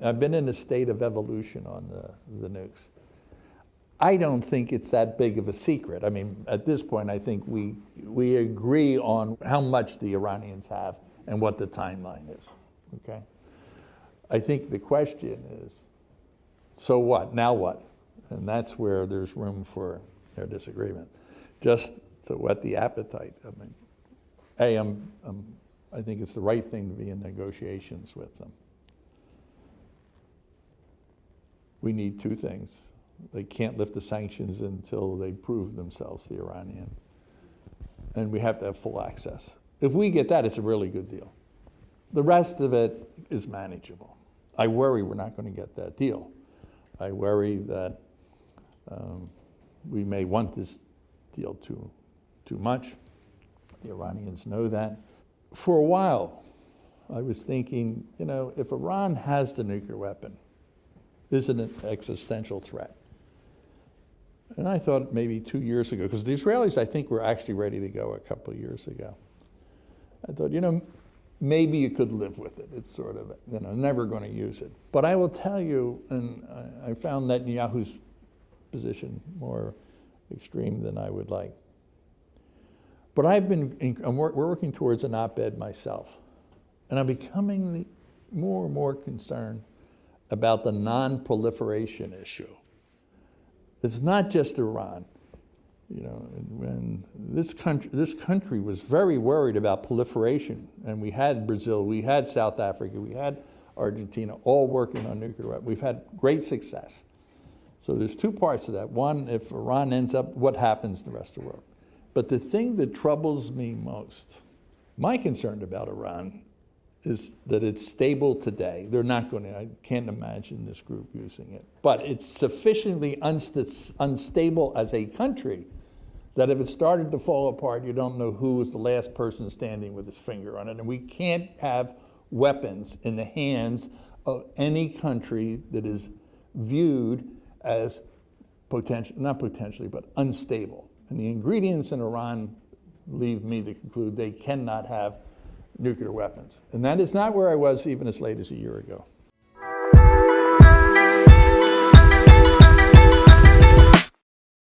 I've been in a state of evolution on the nukes. I don't think it's that big of a secret. I mean, at this point, I think we agree on how much the Iranians have and what the timeline is, okay? I think the question is, so what, now what? And that's where there's room for their disagreement. Just to whet the appetite. I mean, I think it's the right thing to be in negotiations with them. We need two things. They can't lift the sanctions until they prove themselves, the Iranian. And we have to have full access. If we get that, it's a really good deal. The rest of it is manageable. I worry we're not going to get that deal. I worry that we may want this deal too much. The Iranians know that. For a while, I was thinking, you know, if Iran has the nuclear weapon, is it an existential threat? And I thought maybe 2 years ago, because the Israelis, I think, were actually ready to go a couple of years ago. I thought, you know, maybe you could live with it. It's sort of, you know, never going to use it. But I will tell you, and I found Netanyahu's position more extreme than I would like. But we're working towards an op-ed myself. And I'm becoming more and more concerned about the non-proliferation issue. It's not just Iran. You know, when this country was very worried about proliferation, and we had Brazil, we had South Africa, we had Argentina, all working on nuclear weapons. We've had great success. So there's two parts of that. One, if Iran ends up, what happens to the rest of the world? But the thing that troubles me most, my concern about Iran, is that it's stable today. They're not going to, I can't imagine this group using it. But it's sufficiently unstable as a country that if it started to fall apart, you don't know who was the last person standing with his finger on it. And we can't have weapons in the hands of any country that is viewed as not potentially, but unstable. And the ingredients in Iran leave me to conclude they cannot have nuclear weapons. And that is not where I was even as late as a year ago.